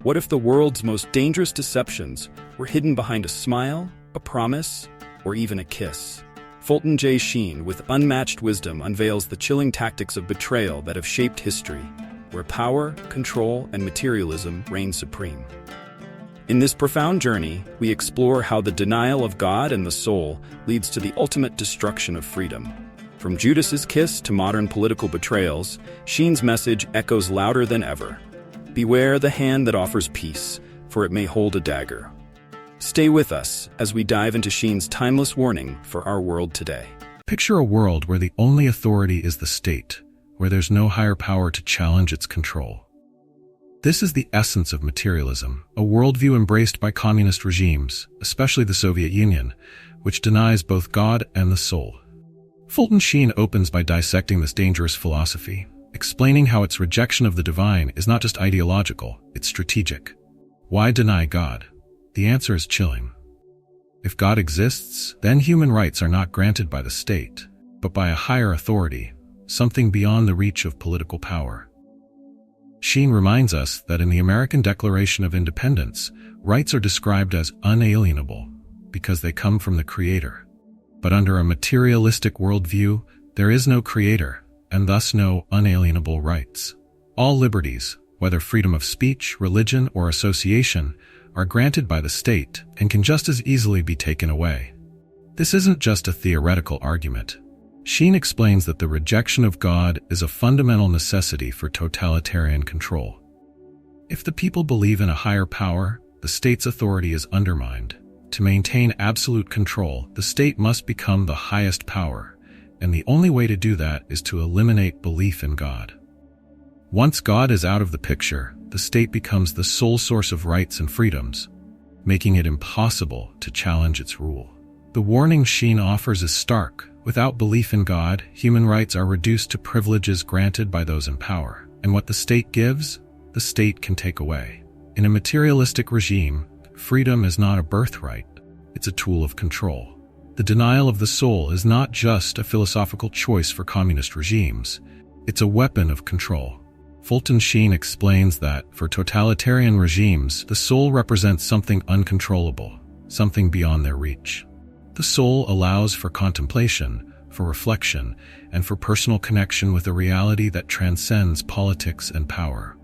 What if the world's most dangerous deceptions were hidden behind a smile, a promise, or even a kiss? Fulton J. Sheen, with unmatched wisdom, unveils the chilling tactics of betrayal that have shaped history, where power, control, and materialism reign supreme. In this profound journey, we explore how the denial of God and the soul leads to the ultimate destruction of freedom. From Judass's kiss to modern political betrayals, Sheen's message echoes louder than ever. Beware the hand that offers peace, for it may hold a dagger. Stay with us as we dive into Sheen's timeless warning for our world today. Picture a world where the only authority is the state, where there's no higher power to challenge its control. This is the essence of materialism, a worldview embraced by communist regimes, especially the Soviet Union, which denies both God and the soul. Fulton Sheen opens by dissecting this dangerous philosophy, explaining how its rejection of the divine is not just ideological, it's strategic. Why deny God? The answer is chilling. If God exists, then human rights are not granted by the state, but by a higher authority, something beyond the reach of political power. Sheen reminds us that in the American Declaration of Independence, rights are described as unalienable because they come from the Creator. But under a materialistic worldview, there is no Creator, and thus no unalienable rights. All liberties, whether freedom of speech, religion, or association, are granted by the state and can just as easily be taken away. This isn't just a theoretical argument. Sheen explains that the rejection of God is a fundamental necessity for totalitarian control. If the people believe in a higher power, the state's authority is undermined. To maintain absolute control, the state must become the highest power, and the only way to do that is to eliminate belief in God. Once God is out of the picture, the state becomes the sole source of rights and freedoms, making it impossible to challenge its rule. The warning Sheen offers is stark. Without belief in God, human rights are reduced to privileges granted by those in power, and what the state gives, the state can take away. In a materialistic regime, freedom is not a birthright, it's a tool of control. The denial of the soul is not just a philosophical choice for communist regimes, it's a weapon of control. Fulton Sheen explains that, for totalitarian regimes, the soul represents something uncontrollable, something beyond their reach. The soul allows for contemplation, for reflection, and for personal connection with a reality that transcends politics and power.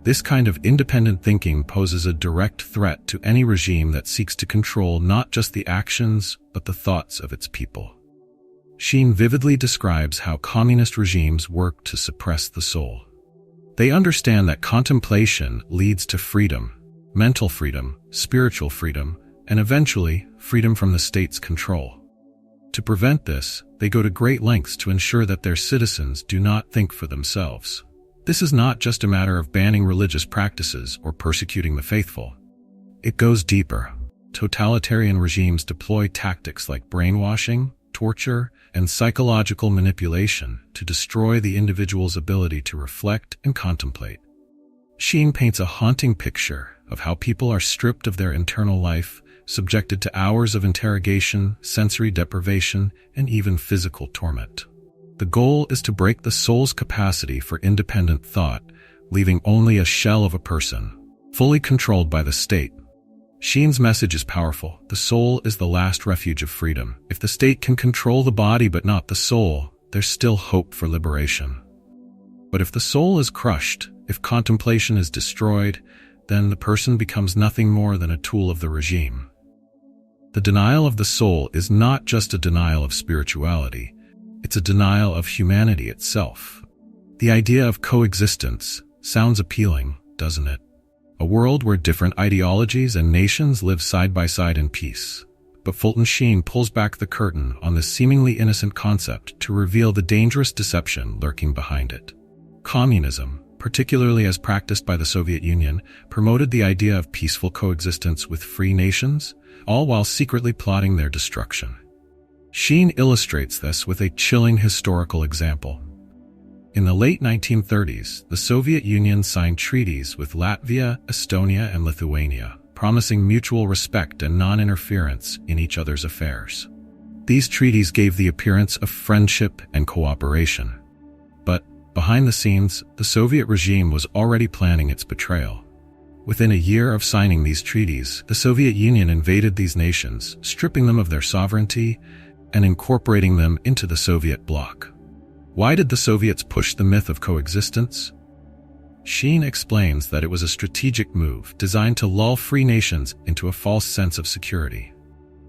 This kind of independent thinking poses a direct threat to any regime that seeks to control not just the actions, but the thoughts of its people. Sheen vividly describes how communist regimes work to suppress the soul. They understand that contemplation leads to freedom, mental freedom, spiritual freedom, and eventually, freedom from the state's control. To prevent this, they go to great lengths to ensure that their citizens do not think for themselves. This is not just a matter of banning religious practices or persecuting the faithful. It goes deeper. Totalitarian regimes deploy tactics like brainwashing, torture, and psychological manipulation to destroy the individual's ability to reflect and contemplate. Sheen paints a haunting picture of how people are stripped of their internal life, subjected to hours of interrogation, sensory deprivation, and even physical torment. The goal is to break the soul's capacity for independent thought, leaving only a shell of a person, fully controlled by the state. Sheen's message is powerful. The soul is the last refuge of freedom. If the state can control the body but not the soul, there's still hope for liberation. But if the soul is crushed, if contemplation is destroyed, then the person becomes nothing more than a tool of the regime. The denial of the soul is not just a denial of spirituality, it's a denial of humanity itself. The idea of coexistence sounds appealing, doesn't it? A world where different ideologies and nations live side by side in peace. But Fulton Sheen pulls back the curtain on this seemingly innocent concept to reveal the dangerous deception lurking behind it. Communism, particularly as practiced by the Soviet Union, promoted the idea of peaceful coexistence with free nations, all while secretly plotting their destruction. Sheen illustrates this with a chilling historical example. In the late 1930s, the Soviet Union signed treaties with Latvia, Estonia, and Lithuania, promising mutual respect and non-interference in each other's affairs. These treaties gave the appearance of friendship and cooperation. But, behind the scenes, the Soviet regime was already planning its betrayal. Within a year of signing these treaties, the Soviet Union invaded these nations, stripping them of their sovereignty and incorporating them into the Soviet bloc. Why did the Soviets push the myth of coexistence? Sheen explains that it was a strategic move designed to lull free nations into a false sense of security.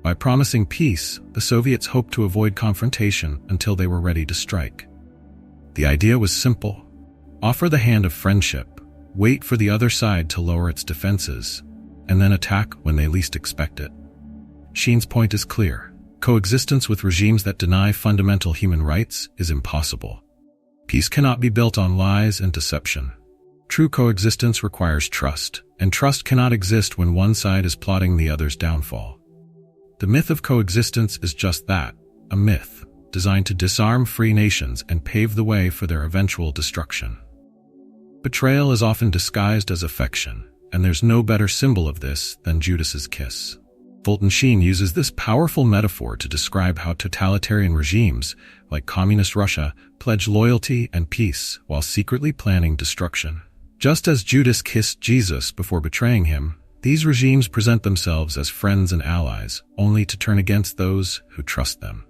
By promising peace, the Soviets hoped to avoid confrontation until they were ready to strike. The idea was simple: offer the hand of friendship, wait for the other side to lower its defenses, and then attack when they least expect it. Sheen's point is clear: coexistence with regimes that deny fundamental human rights is impossible. Peace cannot be built on lies and deception. True coexistence requires trust, and trust cannot exist when one side is plotting the other's downfall. The myth of coexistence is just that, a myth, designed to disarm free nations and pave the way for their eventual destruction. Betrayal is often disguised as affection, and there's no better symbol of this than Judass's kiss. Fulton Sheen uses this powerful metaphor to describe how totalitarian regimes, like Communist Russia, pledge loyalty and peace while secretly planning destruction. Just as Judas kissed Jesus before betraying him, these regimes present themselves as friends and allies, only to turn against those who trust them.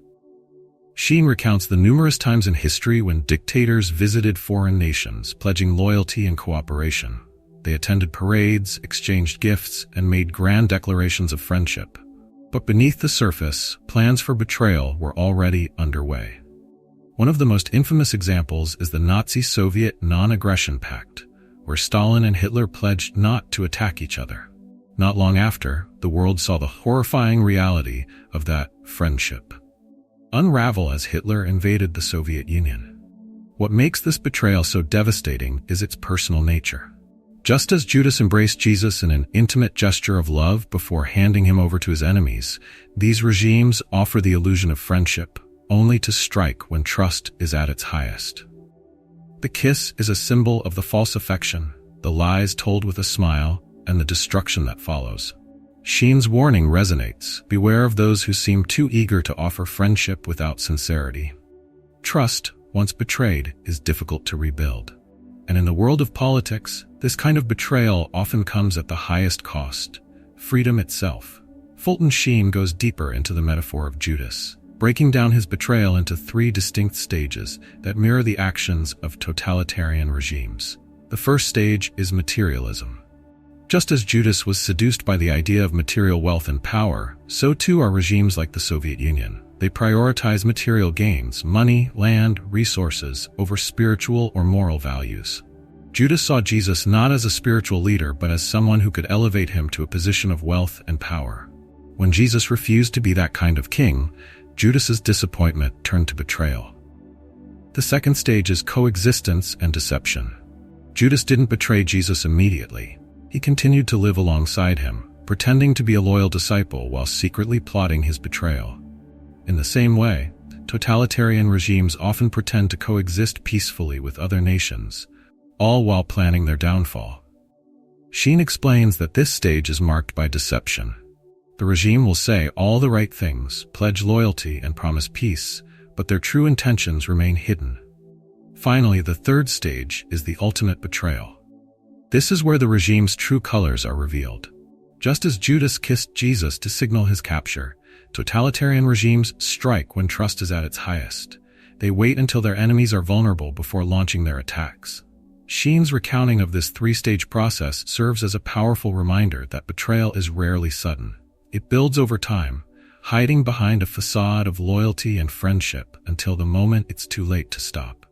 Sheen recounts the numerous times in history when dictators visited foreign nations, pledging loyalty and cooperation. They attended parades, exchanged gifts, and made grand declarations of friendship. But beneath the surface, plans for betrayal were already underway. One of the most infamous examples is the Nazi-Soviet Non-Aggression Pact, where Stalin and Hitler pledged not to attack each other. Not long after, the world saw the horrifying reality of that friendship unravel as Hitler invaded the Soviet Union. What makes this betrayal so devastating is its personal nature. Just as Judas embraced Jesus in an intimate gesture of love before handing him over to his enemies, these regimes offer the illusion of friendship, only to strike when trust is at its highest. The kiss is a symbol of the false affection, the lies told with a smile, and the destruction that follows. Sheen's warning resonates: beware of those who seem too eager to offer friendship without sincerity. Trust, once betrayed, is difficult to rebuild. And in the world of politics, this kind of betrayal often comes at the highest cost: freedom itself. Fulton Sheen goes deeper into the metaphor of Judas, breaking down his betrayal into 3 distinct stages that mirror the actions of totalitarian regimes. The first stage is materialism. Just as Judas was seduced by the idea of material wealth and power, so too are regimes like the Soviet Union. They prioritize material gains, money, land, resources, over spiritual or moral values. Judas saw Jesus not as a spiritual leader, but as someone who could elevate him to a position of wealth and power. When Jesus refused to be that kind of king, Judas's disappointment turned to betrayal. The second stage is coexistence and deception. Judas didn't betray Jesus immediately. He continued to live alongside him, pretending to be a loyal disciple while secretly plotting his betrayal. In the same way, totalitarian regimes often pretend to coexist peacefully with other nations, all while planning their downfall. Sheen explains that this stage is marked by deception. The regime will say all the right things, pledge loyalty, and promise peace, but their true intentions remain hidden. Finally, the third stage is the ultimate betrayal. This is where the regime's true colors are revealed. Just as Judas kissed Jesus to signal his capture, totalitarian regimes strike when trust is at its highest. They wait until their enemies are vulnerable before launching their attacks. Sheen's recounting of this 3-stage process serves as a powerful reminder that betrayal is rarely sudden. It builds over time, hiding behind a facade of loyalty and friendship until the moment it's too late to stop.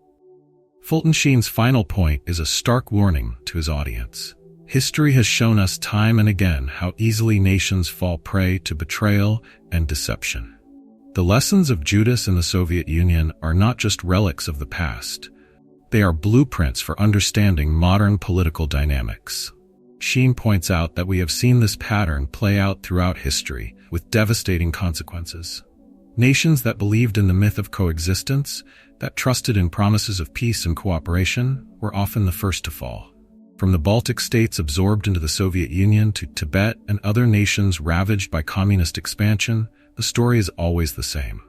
Fulton Sheen's final point is a stark warning to his audience. History has shown us time and again how easily nations fall prey to betrayal and deception. The lessons of Judas and the Soviet Union are not just relics of the past. They are blueprints for understanding modern political dynamics. Sheen points out that we have seen this pattern play out throughout history, with devastating consequences. Nations that believed in the myth of coexistence, that trusted in promises of peace and cooperation, were often the first to fall. From the Baltic states absorbed into the Soviet Union to Tibet and other nations ravaged by communist expansion, the story is always the same.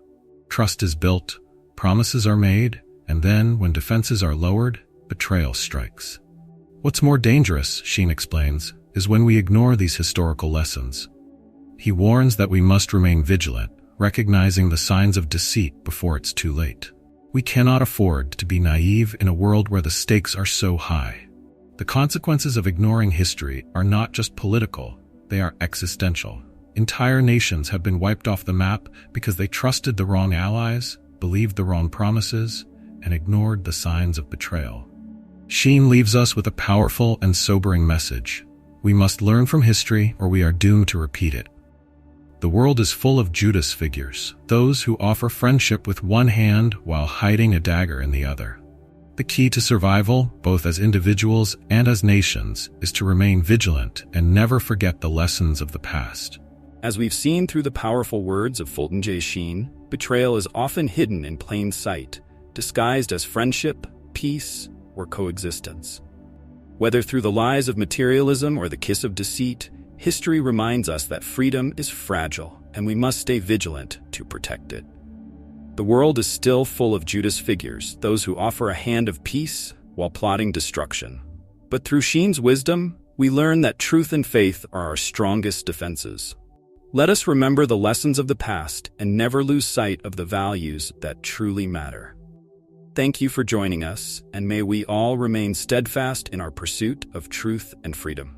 Trust is built, promises are made, and then, when defenses are lowered, betrayal strikes. What's more dangerous, Sheen explains, is when we ignore these historical lessons. He warns that we must remain vigilant, recognizing the signs of deceit before it's too late. We cannot afford to be naive in a world where the stakes are so high. The consequences of ignoring history are not just political, they are existential. Entire nations have been wiped off the map because they trusted the wrong allies, believed the wrong promises, and ignored the signs of betrayal. Sheen leaves us with a powerful and sobering message. We must learn from history or we are doomed to repeat it. The world is full of Judas figures, those who offer friendship with one hand while hiding a dagger in the other. The key to survival, both as individuals and as nations, is to remain vigilant and never forget the lessons of the past. As we've seen through the powerful words of Fulton J. Sheen, betrayal is often hidden in plain sight, disguised as friendship, peace, or coexistence. Whether through the lies of materialism or the kiss of deceit, history reminds us that freedom is fragile and we must stay vigilant to protect it. The world is still full of Judas figures, those who offer a hand of peace while plotting destruction. But through Sheen's wisdom, we learn that truth and faith are our strongest defenses. Let us remember the lessons of the past and never lose sight of the values that truly matter. Thank you for joining us, and may we all remain steadfast in our pursuit of truth and freedom.